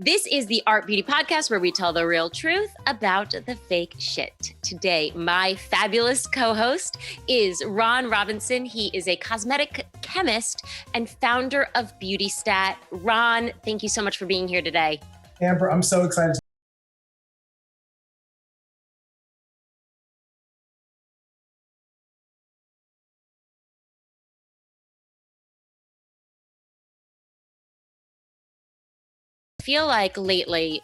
This is the Art Beauty Podcast where we tell the real truth about the fake shit. Today, my fabulous co-host is Ron Robinson. He is a cosmetic chemist and founder of Beautystat. Ron, thank you so much for being here today. Amber, I'm so excited. I feel like lately,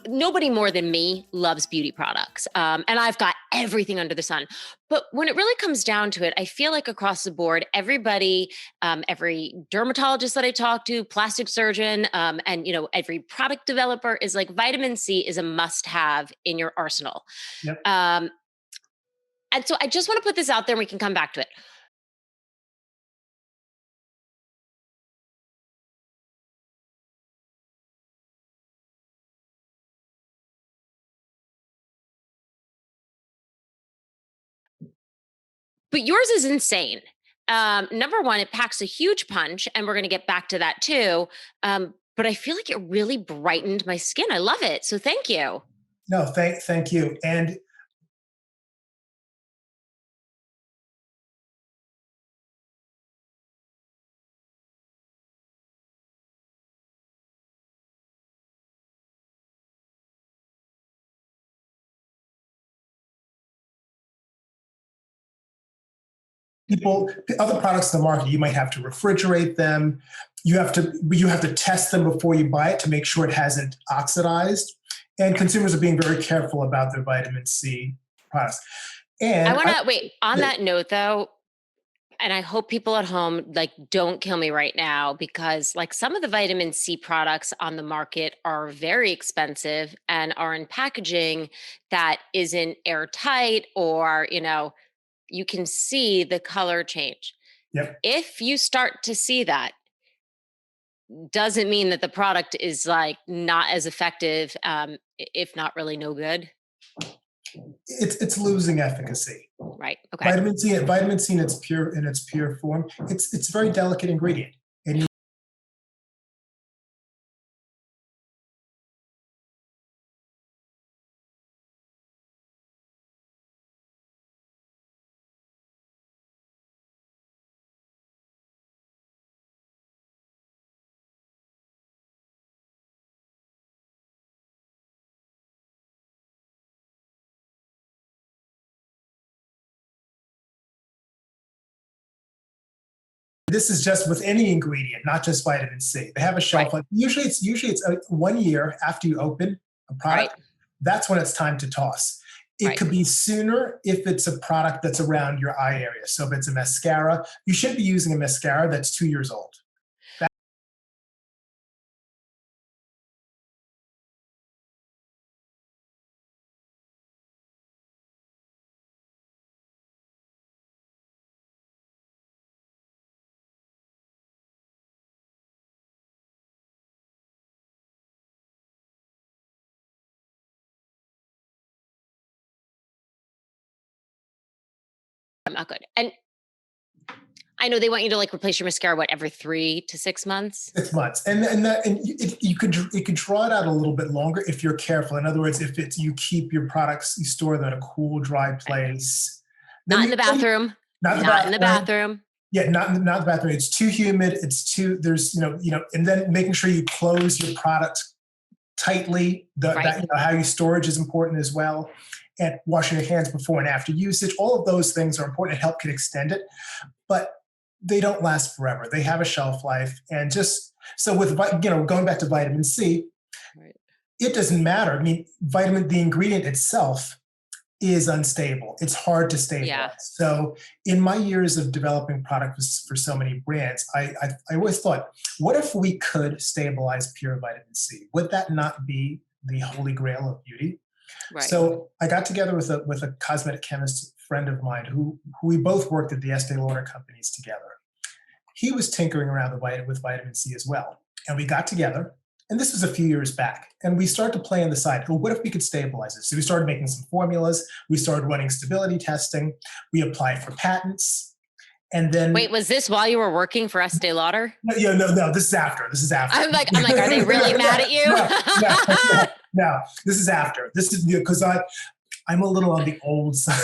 nobody more than me loves beauty products. And I've got everything under the sun. But when it really comes down to it, I feel like across the board, everybody, every dermatologist that I talk to, plastic surgeon, and every product developer is like, vitamin C is a must-have in your arsenal. Yep. And so I just want to put this out there and we can come back to it. But yours is insane. Number one, it packs a huge punch, and we're going to get back to that too. But I feel like it really brightened my skin. I love it. So thank you. No, thank you. And other products in the market, you might have to refrigerate them. You have to test them before you buy it to make sure it hasn't oxidized. And consumers are being very careful about their vitamin C products. And I want to wait on that note though. And I hope people at home don't kill me right now, because some of the vitamin C products on the market are very expensive and are in packaging that isn't airtight, or you can see the color change. Yep. If you start to see that, doesn't mean that the product is not as effective, if not really no good. It's losing efficacy. Right. Okay. Vitamin C in its pure form, it's a very delicate ingredient. And this is just with any ingredient, not just vitamin C. They have a shelf life. Usually it's 1 year after you open a product. Right. That's when it's time to toss. It could be sooner if it's a product that's around your eye area. So if it's a mascara, you should be using a mascara that's 2 years old. I'm not good. And I know they want you to replace your mascara, every 3 to 6 months? 6 months. And you could draw it out a little bit longer if you're careful. In other words, if you keep your products, you store them in a cool, dry place. Not in the bathroom. Not in the bathroom. Yeah, not in the bathroom. It's too humid. There's and then making sure you close your product tightly. How you storage is important as well. And washing your hands before and after usage. All of those things are important and can extend it. But they don't last forever. They have a shelf life. And just so with, going back to vitamin C, it doesn't matter. I mean, the ingredient itself is unstable. It's hard to stabilize. Yeah. So in my years of developing products for so many brands, I always thought, what if we could stabilize pure vitamin C? Would that not be the holy grail of beauty? Right. So I got together with a cosmetic chemist friend of mine who we both worked at the Estee Lauder companies together. He was tinkering around with vitamin C as well. And we got together, and this was a few years back, and we started to play on the side. Well, what if we could stabilize it? So we started making some formulas. We started running stability testing. We applied for patents. And then, wait, was this while you were working for Estee Lauder? no, this is after. This is after. I'm like, are they really mad at you? No. This is after. This is because I'm a little on the old side.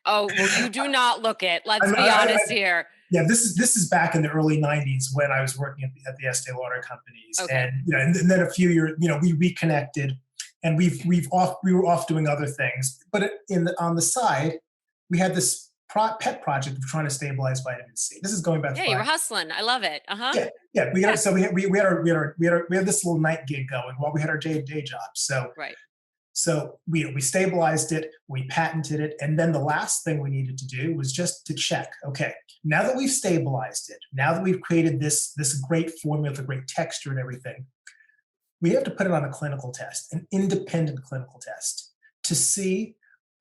Oh, well, you do not look it. Let's be honest here. Yeah, this is back in the early '90s when I was working at the Estee Lauder companies, Okay. and then a few years, we reconnected, and we were off doing other things, but on the side, we had this pet project of trying to stabilize vitamin C. This is going back Yeah, you 5. were hustling. I love it. Uh-huh. Yeah. We had this little night gig going while we had our day job. Right. So we stabilized it, we patented it, and then the last thing we needed to do was just to check. Okay, now that we've stabilized it, now that we've created this great formula with a great texture and everything, we have to put it on a clinical test, an independent clinical test, to see.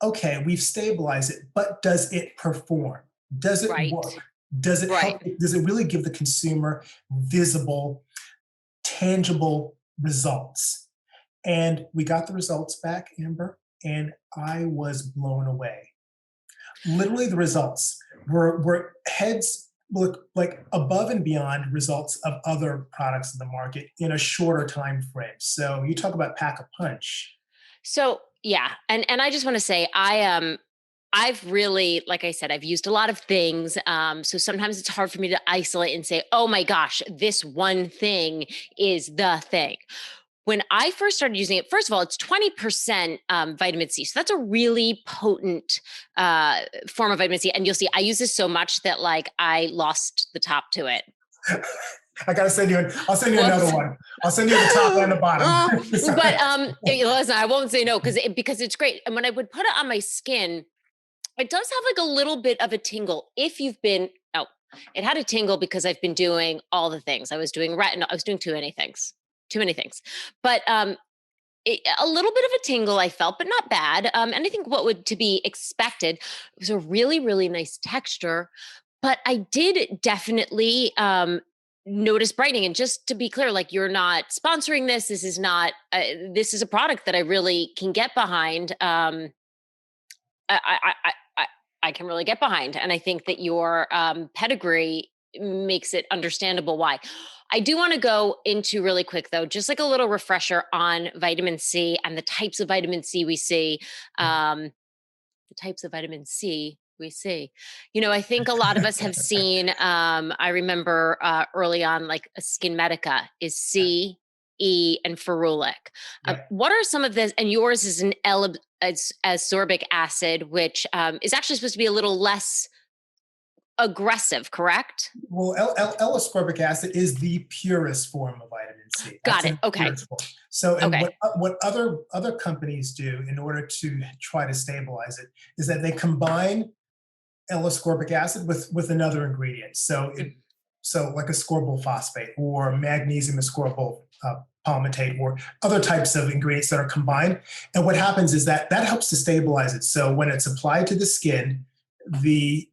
Okay, we've stabilized it, but does it perform? Does it Right. work? Does it help? Right. Does it really give the consumer visible, tangible results? And we got the results back, Amber, and I was blown away. Literally, the results were heads look like above and beyond results of other products in the market in a shorter time frame. So you talk about pack a punch. So yeah, and I just want to say I've really, like I said, I've used a lot of things. So sometimes it's hard for me to isolate and say, oh my gosh, this one thing is the thing. When I first started using it, first of all, it's 20% vitamin C. So that's a really potent form of vitamin C. And you'll see, I use this so much that like I lost the top to it. I gotta send you. I'll send you another one. I'll send you the top and the bottom. But listen, I won't say no because it's great. And when I would put it on my skin, it does have like a little bit of a tingle. If you've been, oh, it had a tingle because I've been doing all the things. I was doing retinol. I was doing too many things. But a little bit of a tingle I felt, but not bad. And I think what would to be expected, it was a really, really nice texture. But I did definitely notice brightening. And just to be clear, like you're not sponsoring this. This is not. This is a product that I really can get behind. I can really get behind, and I think that your pedigree makes it understandable why. I do want to go into really quick though, just like a little refresher on vitamin C and the types of vitamin C we see. Um, the types of vitamin C we see. I think a lot of us have seen, I remember early on, like a Skin Medica is C, E, and ferulic. What are some of this? And yours is an L-ascorbic acid, which is actually supposed to be a little less aggressive, correct? Well, L-ascorbic acid is the purest form of vitamin C. Got it. Okay. So, and Okay. what other companies do in order to try to stabilize it is that they combine L-ascorbic acid with another ingredient. So, like ascorbyl phosphate or magnesium ascorbyl palmitate or other types of ingredients that are combined. And what happens is that helps to stabilize it. So when it's applied to the skin, the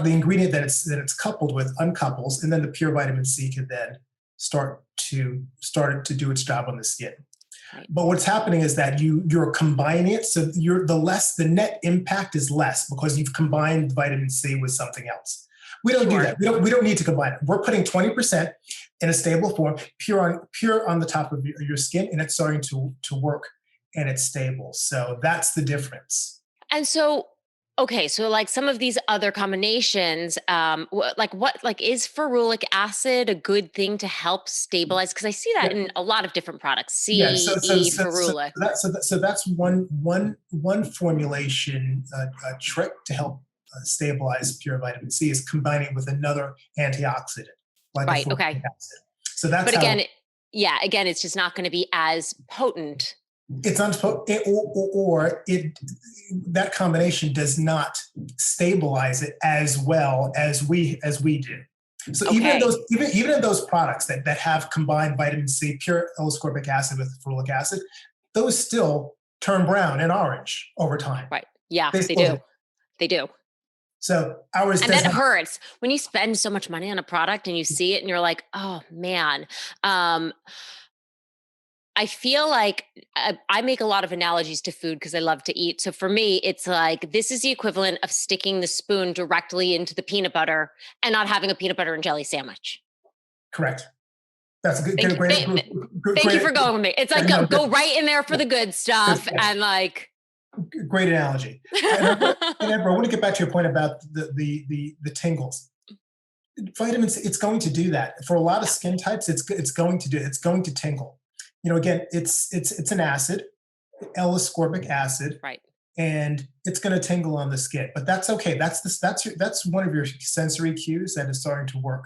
ingredient that it's coupled with uncouples, and then the pure vitamin C can then start to do its job on the skin. Right. But what's happening is that you're combining it, so the net impact is less because you've combined vitamin C with something else. We don't do that. We don't need to combine it. We're putting 20% in a stable form, pure on the top of your skin, and it's starting to work, and it's stable. So that's the difference. And so, okay, so like some of these other combinations, is ferulic acid a good thing to help stabilize? Because I see that in a lot of different products. C, E, ferulic. So that's one formulation trick to help stabilize pure vitamin C is combining it with another antioxidant, like right. a Okay. acid. So that's but again, it's just not going to be as potent. It's that combination does not stabilize it as well as we do. So Okay. even in those products that have combined vitamin C, pure L-ascorbic acid with ferulic acid, those still turn brown and orange over time. Right. Yeah, they do. They do. So ours and that hurts when you spend so much money on a product and you see it and you're like, oh man. I feel like I make a lot of analogies to food because I love to eat. So for me, it's like this is the equivalent of sticking the spoon directly into the peanut butter and not having a peanut butter and jelly sandwich. Correct. That's a Thank, thank you for going with me. It's like go right in there for the good stuff and like. Great analogy. And Amber, I want to get back to your point about the tingles. Vitamin C, it's going to do that for a lot of skin types. It's going to tingle. Again, it's an acid, L-Ascorbic acid, right? And it's going to tingle on the skin, but that's okay. That's one of your sensory cues that is starting to work.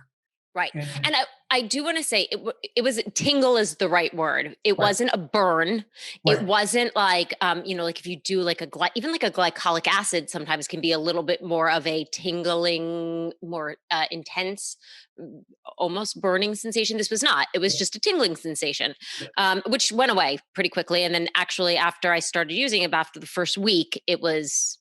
Right. And I do want to say it was tingle is the right word. It wasn't a burn. Right. It wasn't like, like if you do like even like a glycolic acid sometimes can be a little bit more of a tingling, more intense, almost burning sensation. This was not, it was just a tingling sensation, which went away pretty quickly. And then actually after I started using it, after the first week, it was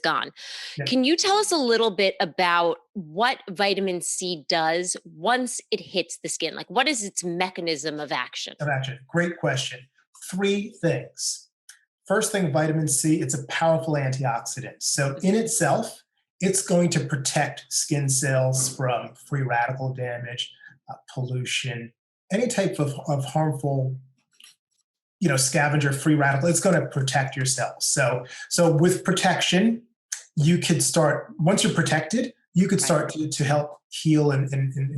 gone. Yeah. Can you tell us a little bit about what vitamin C does once it hits the skin? Like, what is its mechanism of action? Great question. 3 things. First thing, vitamin C, it's a powerful antioxidant. So in itself, it's going to protect skin cells from free radical damage, pollution, any type of harmful scavenger free radical. It's going to protect your cells. So with protection, you could start, once you're protected, you could start to help heal and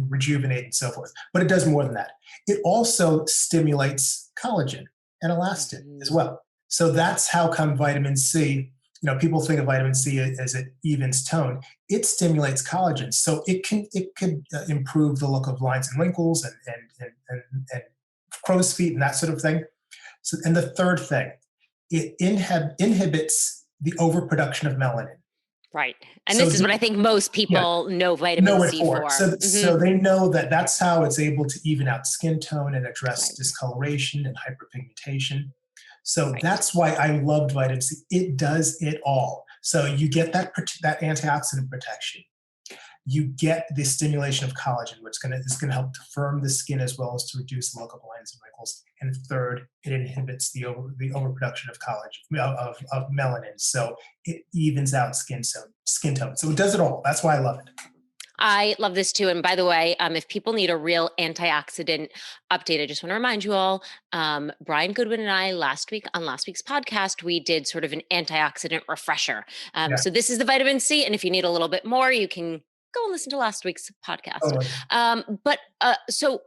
rejuvenate and so forth. But it does more than that. It also stimulates collagen and elastin as well. So that's how come vitamin C, people think of vitamin C as it evens tone. It stimulates collagen. So it could improve the look of lines and wrinkles and crow's feet and that sort of thing. So, and the third thing, it inhibits the overproduction of melanin. Right. And so this is what I think most people know vitamin C for. So they know that's how it's able to even out skin tone and address discoloration and hyperpigmentation. So that's why I loved vitamin C. It does it all. So you get that antioxidant protection. You get the stimulation of collagen, which is going to help to firm the skin as well as to reduce the look of lines and wrinkles. And third, it inhibits the overproduction of collagen, of melanin. So it evens out skin tone. So it does it all. That's why I love it. I love this too. And by the way, if people need a real antioxidant update, I just want to remind you all, Brian Goodwin and I last week's podcast, we did sort of an antioxidant refresher. So this is the vitamin C. And if you need a little bit more, you can go and listen to last week's podcast. So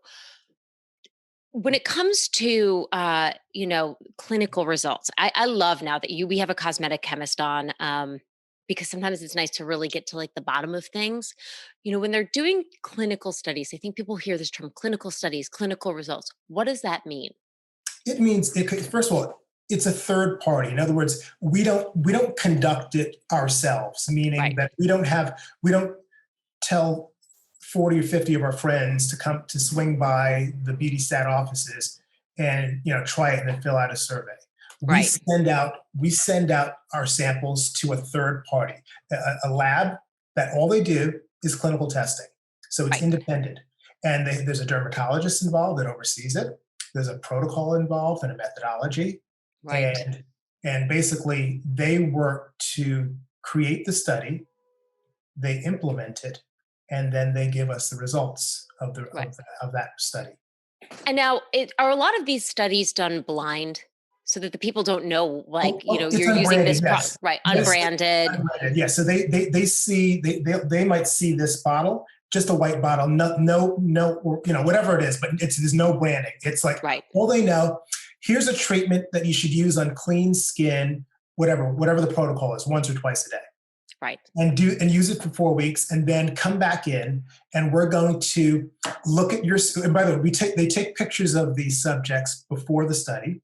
when it comes to, clinical results, I love now that we have a cosmetic chemist on, because sometimes it's nice to really get to like the bottom of things. When they're doing clinical studies, I think people hear this term clinical studies, clinical results. What does that mean? It means, first of all, it's a third party. In other words, we don't conduct it ourselves, meaning that we don't tell 40 or 50 of our friends to come to swing by the Beautystat offices and try it and then fill out a survey. We send out our samples to a third party, a lab that all they do is clinical testing. So it's independent. And there's a dermatologist involved that oversees it. There's a protocol involved and a methodology. Right. And basically they work to create the study, they implement it, and then they give us the results of that study. And now, are a lot of these studies done blind, so that the people don't know, you're using this product, right? Unbranded. Yeah. So they might see this bottle, just a white bottle, no, whatever it is, but there's no branding. It's like all they know. Here's a treatment that you should use on clean skin, whatever the protocol is, once or twice a day. Right. And use it for 4 weeks, and then come back in, and we're going to look at your. And by the way, they take pictures of these subjects before the study,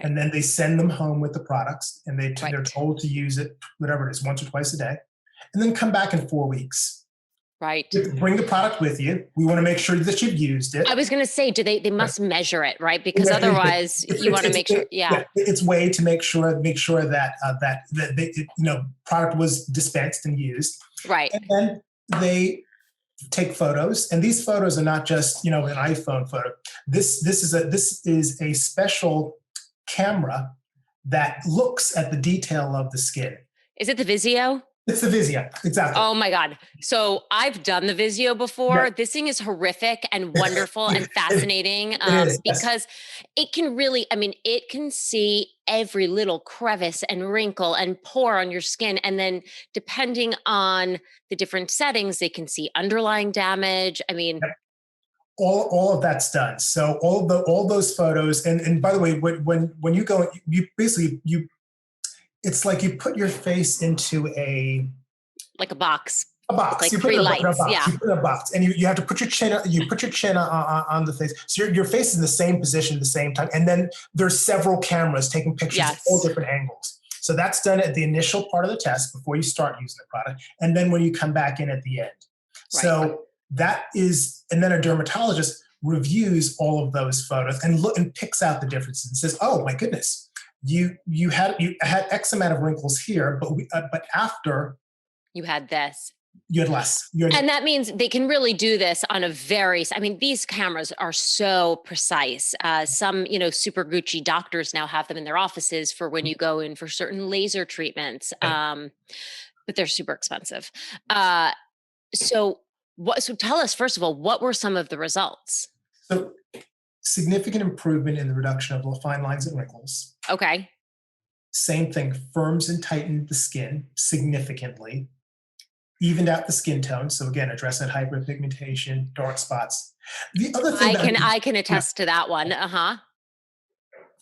and then they send them home with the products, and they're told to use it, whatever it is, once or twice a day, and then come back in 4 weeks. Right. Bring the product with you. We want to make sure that you've used it. I was going to say, they must measure it, right? Because otherwise you want to make sure. Yeah. It's way to make sure that product was dispensed and used. Right. And then they take photos, and these photos are not just, an iPhone photo. This is a special camera that looks at the detail of the skin. Is it the Vizio? It's the Vizio, exactly. Oh my God. So I've done the Vizio before. Yeah. This thing is horrific and wonderful and fascinating It is, because it can really, it can see every little crevice and wrinkle and pore on your skin. And then depending on the different settings, they can see underlying damage. Yep. All of that's done. So all those photos, and by the way, when you go, you basically, it's like you put your face into a box. box. Like you put three it in lights. A box. Yeah. You put it in a box, and you have to put your chin. You put your chin on the face, so your face is in the same position at the same time. And then there's several cameras taking pictures of all different angles. So that's done at the initial part of the test before you start using the product, and then when you come back in at the end. Right. So that is, and then a dermatologist reviews all of those photos and picks out the differences and says, "Oh my goodness, you had X amount of wrinkles here, but after you had this, you had less." And that means they can really do this on these cameras are so precise. Some, super Gucci doctors now have them in their offices for when you go in for certain laser treatments. But they're super expensive. So tell us, first of all, what were some of the results? So significant improvement in the reduction of fine lines and wrinkles. Okay. Same thing, firms and tightened the skin significantly, evened out the skin tone. So again, addressing hyperpigmentation, dark spots. The other thing I can attest to that one.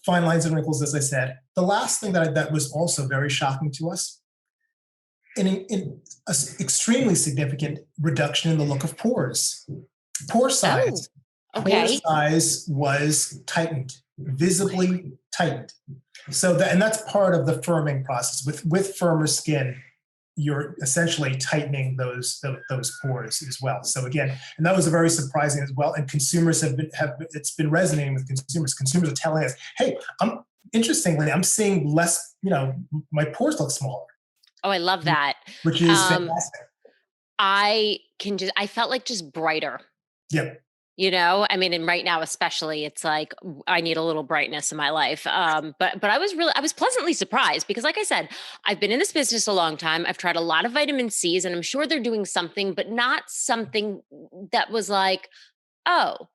Fine lines and wrinkles, as I said. The last thing that was also very shocking to us, in extremely significant reduction in the look of pores. Pore size. Okay. Pore size was tightened, visibly tightened. So that's part of the firming process. With firmer skin, you're essentially tightening those pores as well. So again, and that was very surprising as well. And consumers it's been resonating with consumers. Consumers are telling us, "Hey, interestingly, I'm seeing less. My pores look smaller." Oh, I love that. Which is fantastic. I felt like just brighter. Yep. And right now, especially, it's like, I need a little brightness in my life. But I was pleasantly surprised because, like I said, I've been in this business a long time. I've tried a lot of vitamin C's, and I'm sure they're doing something, but not something that was like, oh,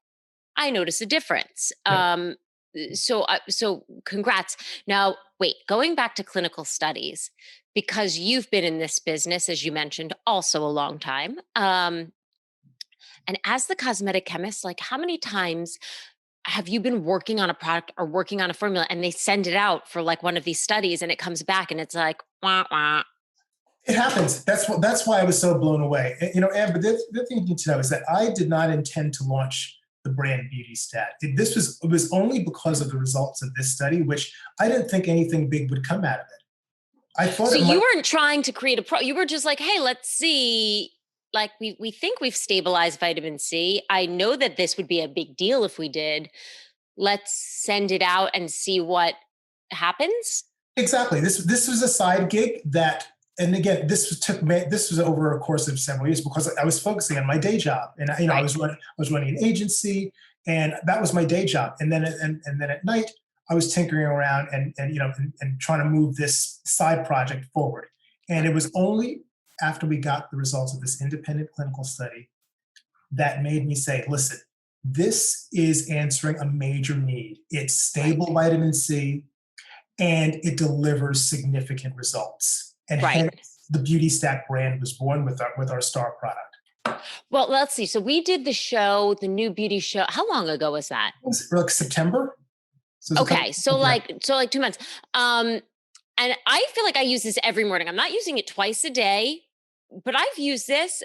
I notice a difference. Yep. So congrats. Now, wait, going back to clinical studies, because you've been in this business, as you mentioned, also a long time. And as the cosmetic chemist, like, how many times have you been working on a product or working on a formula and they send it out for like one of these studies and it comes back and it's like, wah, wah. It happens. That's why I was so blown away. Anne, but the thing you need to know is that I did not intend to launch the brand Beautystat. It was only because of the results of this study, which I didn't think anything big would come out of it. I thought you weren't trying to create you were just like, hey, let's see. Like, we think we've stabilized vitamin C. I know that this would be a big deal if we did. Let's send it out and see what happens. Exactly. This was a side gig that, and again, this was over a course of several years because I was focusing on my day job, and right. I was running an agency, and that was my day job. And then at night, I was tinkering around and trying to move this side project forward. And it was only after we got the results of this independent clinical study that made me say, listen, this is answering a major need. It's stable vitamin C, and it delivers significant results. And hence the Beautystat brand was born with our star product. Well, let's see. So we did the show, the new beauty show. How long ago was that? It was like September. Okay. So like 2 months. And I feel like I use this every morning. I'm not using it twice a day, but I've used this,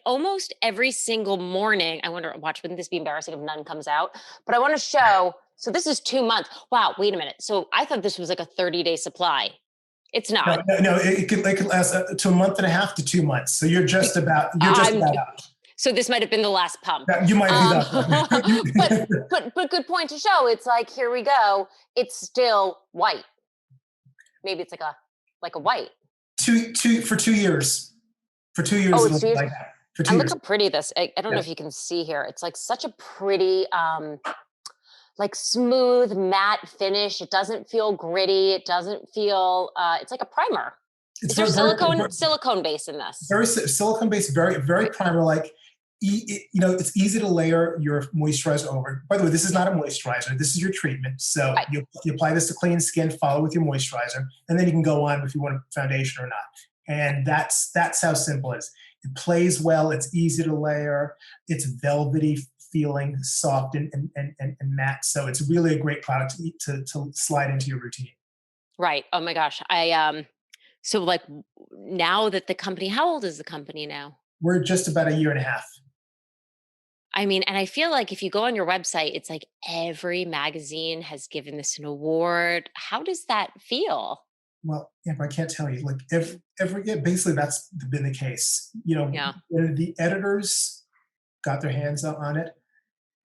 almost every single morning. Wouldn't this be embarrassing if none comes out? But I want to show, so this is 2 months. Wow, wait a minute. So I thought this was like a 30-day supply. It's not. No, it could last to a month and a half to 2 months. So you're just about out. So this might have been the last pump. You might be that. but good point to show. It's like, here we go. It's still white. Maybe it's like a white. For 2 years. For 2 years, it'll be like that. for And 2 look years. how pretty this, I don't know Yeah. if you can see here. It's like such a pretty, like smooth matte finish. It doesn't feel gritty. It doesn't feel, it's like a primer. It's Is there very, very, silicone base in this? very silicone based, very, very Okay. primer like. It's easy to layer your moisturizer over. By the way, this is not a moisturizer. This is your treatment. So Right. you apply this to clean skin, follow with your moisturizer, and then you can go on if you want a foundation or not. And that's how simple it is. It plays well. It's easy to layer. It's velvety feeling, soft and matte. So it's really a great product to slide into your routine. Right. Oh my gosh. So like now that the company, how old is the company now? We're just about a year and a half. I mean, and I feel like if you go on your website, it's like every magazine has given this an award. How does that feel? Well, yeah, but I can't tell you. Like if every yeah, basically that's been the case. Yeah. When the editors got their hands on it,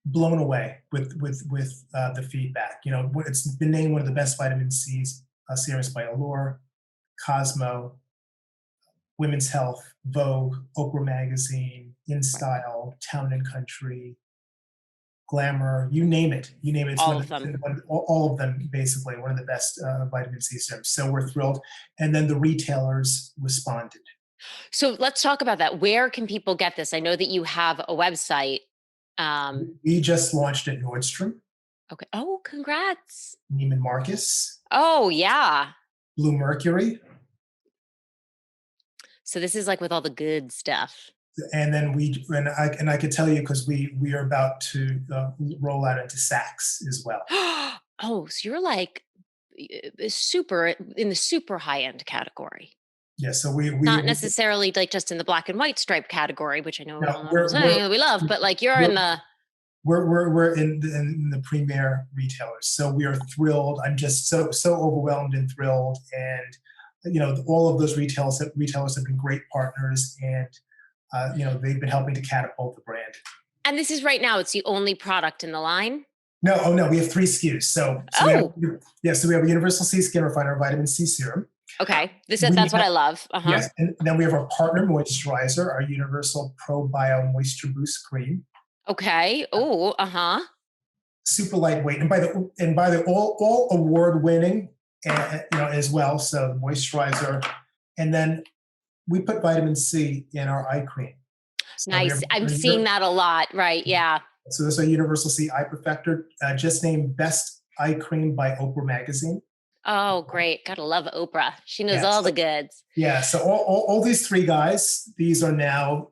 blown away with the feedback. It's been named one of the best vitamin C serums by Allure, Cosmo, Women's Health, Vogue, Oprah Magazine, In Style, Town and Country, Glamour, you name it. You name it. It's All one of of the, them. all of them, basically, one of the best vitamin C serums. So we're thrilled. And then the retailers responded. So let's talk about that. Where can people get this? I know that you have a website. We just launched at Nordstrom, Okay. Oh, congrats. Neiman Marcus, Oh, yeah. Blue Mercury, So this is like with all the good stuff. and then I could tell you because we are about to roll out into Saks as well. Oh, so you're like super in the super high end category. Yeah, so we Not necessarily like just in the black and white stripe category, which I know no, we love, but like you're in we're the we're in the premier retailers, so we are thrilled. I'm just so overwhelmed and thrilled, and all of those retailers have been great partners, and they've been helping to catapult the brand. and this is right now, it's the only product in the line. No, oh no, we have 3 SKUs. So Oh, so we have a Universal C Skin Refiner Vitamin C Serum. okay. We That's what have, I love. Uh-huh. yes, and then we have our partner moisturizer, our Universal Pro Bio Moisture Boost Cream. Okay. Oh, uh-huh. Super lightweight, and by the all award winning, as well. So the moisturizer, and then we put vitamin C in our eye cream. So Nice. I'm seeing that a lot. Right. Yeah. So this is a Universal C Eye Perfector, just named Best Eye Cream by Oprah Magazine. Oh, great. Gotta love Oprah. She knows Yeah, all the goods. yeah. So all these 3 guys, these are now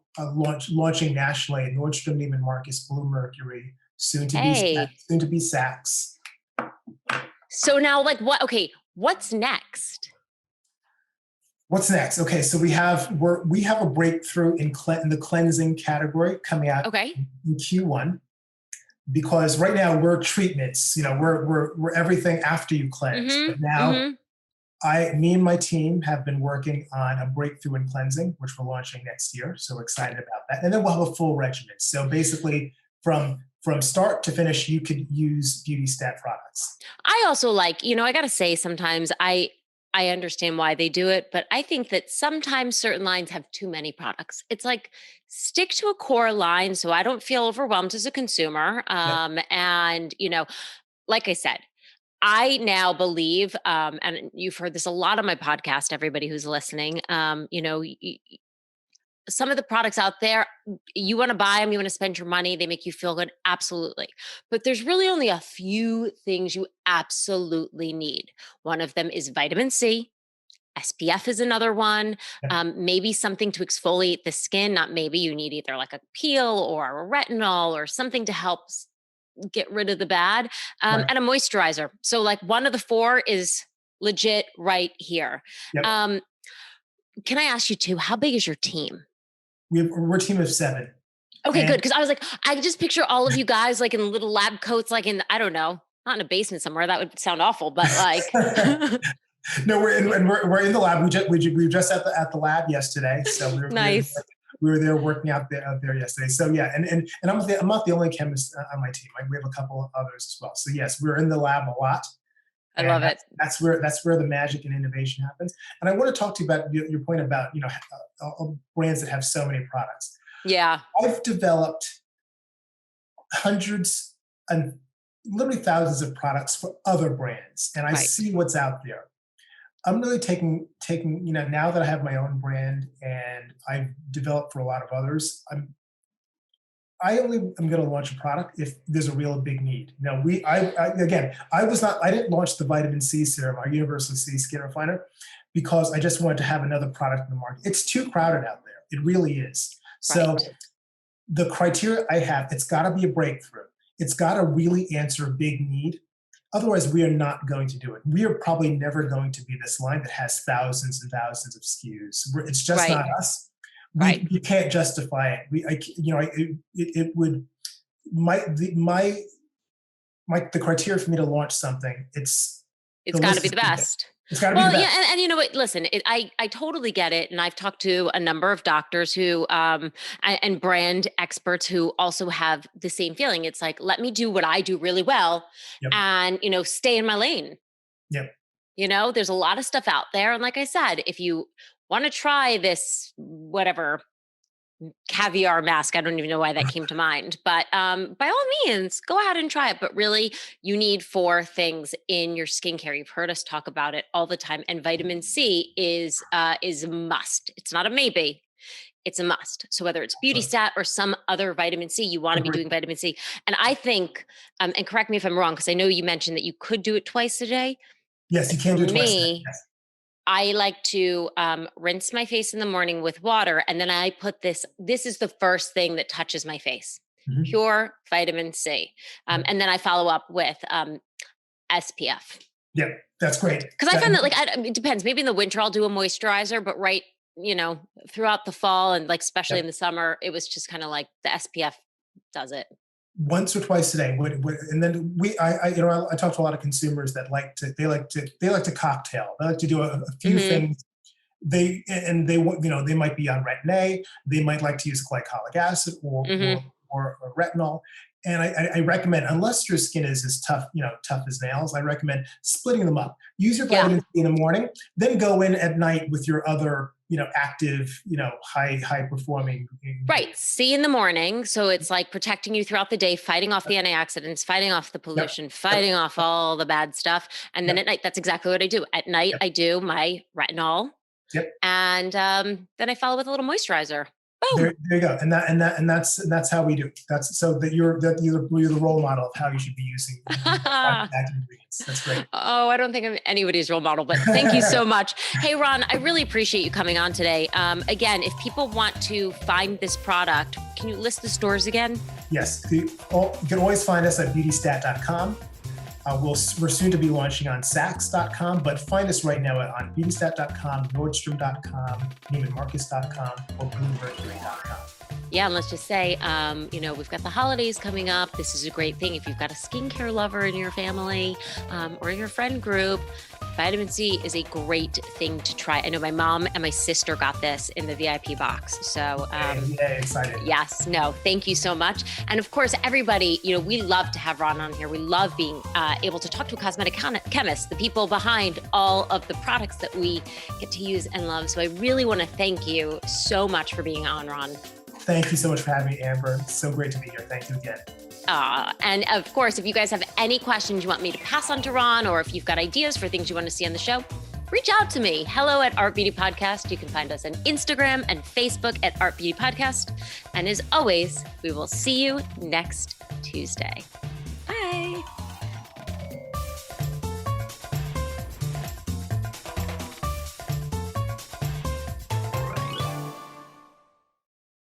launching nationally at Nordstrom, Neiman Marcus, Blue Mercury, soon to Hey. be Saks. So now what's next? What's next? Okay, so we have a breakthrough in the cleansing category coming out Okay. in Q1, because right now we're treatments. We're everything after you cleanse. Mm-hmm. But now Mm-hmm. me and my team have been working on a breakthrough in cleansing, which we're launching next year. So we're excited about that. And then we'll have a full regimen. So basically, from start to finish, you could use Beautystat products. I also I gotta say sometimes I understand why they do it, but I think that sometimes certain lines have too many products. It's like stick to a core line so I don't feel overwhelmed as a consumer. Yep. And like I said, I now believe, and you've heard this a lot on my podcast, everybody who's listening, some of the products out there, you want to buy them, you want to spend your money, they make you feel good. Absolutely. But there's really only a few things you absolutely need. One of them is vitamin C. SPF is another one. Yep. Maybe something to exfoliate the skin. Not maybe, you need either like a peel or a retinol or something to help get rid of the bad, Right. and a moisturizer. So like one of the 4 is legit right here. Yep. Can I ask you too, how big is your team? We're a team of 7. Okay, good. Because I was like, I just picture all of you guys like in little lab coats, like I don't know, not in a basement somewhere. That would sound awful, but like. No, we're in the lab. We were just at the lab yesterday. So Nice. We were there working out there yesterday. So yeah, and I'm not the only chemist on my team. We have a couple of others as well. So yes, we're in the lab a lot. I love it. That's where the magic and innovation happens. And I want to talk to you about your point about brands that have so many products. Yeah. I've developed hundreds and literally thousands of products for other brands, and I see what's out there. I'm really taking, now that I have my own brand and I've developed for a lot of others, I only am going to launch a product if there's a real big need. Now, I didn't launch the Vitamin C Serum, our Universal C Skin Refiner, because I just wanted to have another product in the market. It's too crowded out there. It really is. So the criteria I have, it's got to be a breakthrough. It's got to really answer a big need. Otherwise, we are not going to do it. We are probably never going to be this line that has thousands and thousands of SKUs. It's just not us. We can't justify it. It would the criteria for me to launch something. It's got to be the best. It's got to be the best. Yeah, and you know what? Listen, I totally get it, and I've talked to a number of doctors who and brand experts who also have the same feeling. It's like, let me do what I do really well, and stay in my lane. Yep. There's a lot of stuff out there, and like I said, if you want to try this, whatever caviar mask, I don't even know why that came to mind, but by all means, go ahead and try it. But really, you need 4 things in your skincare. You've heard us talk about it all the time, and vitamin C is a must. It's not a maybe. It's a must. So whether it's Beautystat or some other vitamin C, you want to be doing vitamin C. And I think, and correct me if I'm wrong, because I know you mentioned that you could do it twice a day. Yes, you can do it twice a day. Yes. I like to rinse my face in the morning with water, and then I put this is the first thing that touches my face, pure vitamin C. And then I follow up with SPF. Yeah, that's great. Because I find that it depends. Maybe in the winter I'll do a moisturizer, but throughout the fall and especially in the summer, it was just kind of like the SPF does it. Once or twice a day, and then I talk to a lot of consumers that like to cocktail. They like to do a few things. They might be on Retin-A. They might like to use glycolic acid or retinol. And I recommend, unless your skin is as tough as nails, I recommend splitting them up. Use your vitamin C in the morning, then go in at night with your other active, high performing. Right. C in the morning. So it's like protecting you throughout the day, fighting off the antioxidants, fighting off the pollution, fighting off all the bad stuff. And then at night, that's exactly what I do. At night, I do my retinol. And then I follow with a little moisturizer. There you go, and that's how we do it. That's so that you're the role model of how you should be using ingredients. That's great. Oh, I don't think I'm anybody's role model, but thank you so much. Hey, Ron, I really appreciate you coming on today. Again, if people want to find this product, can you list the stores again? Yes, you can always find us at beautystat.com. We're soon to be launching on Saks.com, but find us right now on Beautystat.com, Nordstrom.com, NeimanMarcus.com, or BlueMercury.com. Yeah, and let's just say, we've got the holidays coming up. This is a great thing. If you've got a skincare lover in your family or your friend group, vitamin C is a great thing to try. I know my mom and my sister got this in the VIP box. So excited. Yes, no, thank you so much. And of course, everybody, we love to have Ron on here. We love being able to talk to a cosmetic chemist, the people behind all of the products that we get to use and love. So I really want to thank you so much for being on, Ron. Thank you so much for having me, Amber. It's so great to be here. Thank you again. And of course, if you guys have any questions you want me to pass on to Ron, or if you've got ideas for things you want to see on the show, reach out to me. hello@ArtBeautyPodcast. You can find us on Instagram and Facebook at Art Beauty Podcast. And as always, we will see you next Tuesday.